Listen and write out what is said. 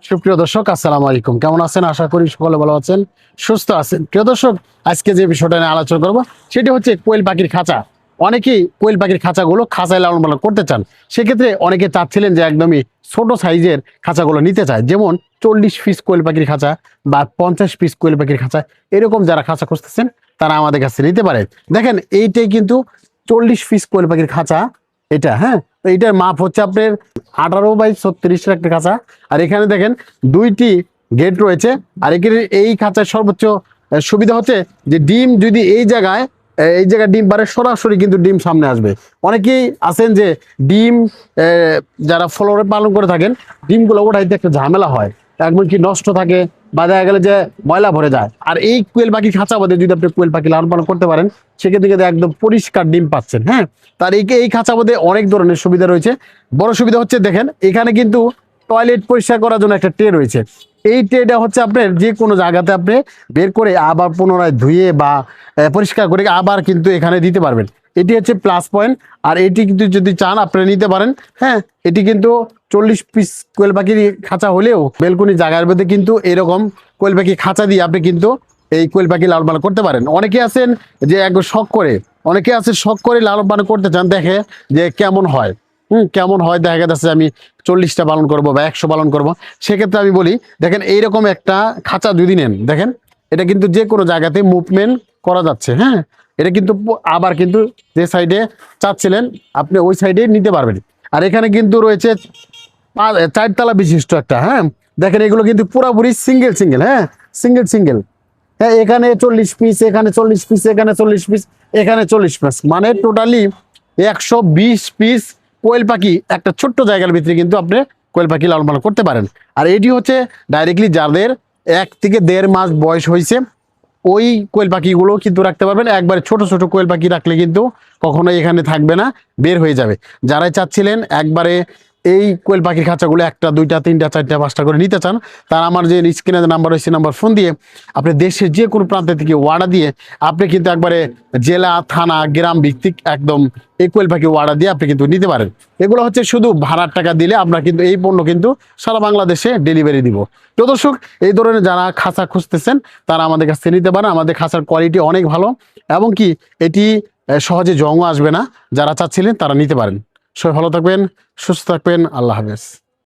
সুপ্রিয় দর্শক, আসসালামু আলাইকুম। কেমন আছেন? আশা করি সকলে ভালো আছেন, সুস্থ আছেন। প্রিয় দর্শক, আজকে যে বিষয়টা নিয়ে আলোচনা করব সেটি হচ্ছে কোয়েল পাখির খাঁচা। অনেকেই কোয়েল পাখির খাঁচাগুলো খাঁচায় লালন পালন করতে চান। সেক্ষেত্রে অনেকে চাচ্ছিলেন যে একদমই ছোট সাইজের খাঁচাগুলো নিতে চায়, যেমন 40 পিস কোয়েল পাখির খাঁচা বা 50 পিস কোয়েল পাখির খাঁচা। এরকম যারা খাঁচা খুঁজতেছেন তারা আমাদের কাছে নিতে পারে। দেখেন, এইটাই কিন্তু 40 পিস কোয়েল পাখির খাঁচা। এটা, হ্যাঁ, তো এটার মাপ হচ্ছে আপনার 18 বাই 36 একটা খাঁচা। আর এখানে দেখেন দুইটি গেট রয়েছে। আর এখানে এই খাঁচার সর্বোচ্চ সুবিধা হচ্ছে যে ডিম যদি এই জায়গায় ডিম পারে, সরাসরি কিন্তু ডিম সামনে আসবে। অনেকেই আছেন যে ডিম যারা ফ্লোরে পালন করে থাকেন, ডিমগুলো ওঠাইতে একটা ঝামেলা হয়, এমনকি নষ্ট থাকে বা দেখা গেলে যে ময়লা ভরে যায়। আর এই কোয়েল পাখি খাঁচা বাদে যদি আপনি কোয়েল পাখি লালন পালন করতে পারেন, সেক্ষেত্রে কিন্তু একদম পরিষ্কার ডিম পাচ্ছেন। হ্যাঁ, তার এই খাঁচা বাদে অনেক ধরনের সুবিধা রয়েছে। বড় সুবিধা হচ্ছে দেখেন, এখানে কিন্তু টয়লেট পরিষ্কার করার জন্য একটা ট্রে রয়েছে। এই ট্রেটা হচ্ছে আপনার যে কোনো জায়গাতে আপনি বের করে আবার পুনরায় ধুয়ে বা পরিষ্কার করে আবার কিন্তু এখানে দিতে পারবেন। এটি হচ্ছে প্লাস পয়েন্ট। আর এটি কিন্তু যদি চান আপনারা নিতে পারেন। হ্যাঁ, এটি কিন্তু 40 পিস কোয়েল পাখির খাঁচা হলেও বেলকুনি জায়গার মধ্যে কিন্তু এরকম কোয়েল পাখি খাঁচা দিয়ে আপনি কিন্তু এই কোয়েল পাখি লালন পালন করতে পারেন। অনেকে আছেন যে একদম শখ করে লালন পালন করতে চান, দেখে যে কেমন হয়। কেমন হয়, দেখা যাচ্ছে আমি 40টা পালন করব বা 100 পালন করব। সেক্ষেত্রে আমি বলি, দেখেন এইরকম একটা খাঁচা যদি নেন, দেখেন এটা কিন্তু যে কোনো জায়গাতে মুভমেন্ট করা যাচ্ছে। হ্যাঁ, এটা কিন্তু আবার কিন্তু যে সাইডে চাচ্ছিলেন আপনি ওই সাইডে নিতে পারবেন। আর এখানে কিন্তু রয়েছে 4 তলা বিশিষ্ট একটা, হ্যাঁ, দেখেন এগুলো কিন্তু পুরোপুরি সিঙ্গেল। হ্যাঁ, সিঙ্গেল। হ্যাঁ, এখানে 40 পিস, এখানে 40 পিস, এখানে 40 পিস, এখানে 40 পিস, মানে টোটালি 120 পিস কোয়েল পাখি একটা ছোট্ট জায়গার ভিতরে কিন্তু আপনি কোয়েল পাখি লালন পালন করতে পারেন। আর এটি হচ্ছে ডাইরেক্টলি যাদের 1 থেকে 1.5 মাস বয়স হয়েছে, ওই কোয়েল পাখিগুলো কিন্তু রাখতে পারবেন। একবারে ছোট কোয়েল পাখি রাখলে কিন্তু কখনোই এখানে থাকবে না, বের হয়ে যাবে। যারাই চাচ্ছিলেন একবারে এই কোয়েল পাখির খাঁচাগুলো 1টা 2টা 3টা 4টা 5টা করে নিতে চান, তার আমার যে স্ক্রিনে নাম্বার রয়েছে, নাম্বার ফোন দিয়ে আপনি দেশের যে কোনো প্রান্ত থেকে অর্ডার দিয়ে আপনি কিন্তু একবারে জেলা, থানা, গ্রাম ভিত্তিক একদম এই কোয়েল পাখি অর্ডার দিয়ে আপনি কিন্তু নিতে পারেন। এগুলো হচ্ছে শুধু ভাড়ার টাকা দিলে আমরা কিন্তু এই পণ্য কিন্তু সারা বাংলাদেশে ডেলিভারি দিব। তো দর্শক, এই ধরনের যারা খাঁচা খুঁজতেছেন তারা আমাদের কাছ থেকে নিতে পারেন। আমাদের খাঁচার কোয়ালিটি অনেক ভালো, এবং কি এটি সহজে জংও আসবে না। যারা চাচ্ছিলেন তারা নিতে পারেন। সবাই ভালো থাকবেন, সুস্থ থাকবেন। আল্লাহ হাফেজ।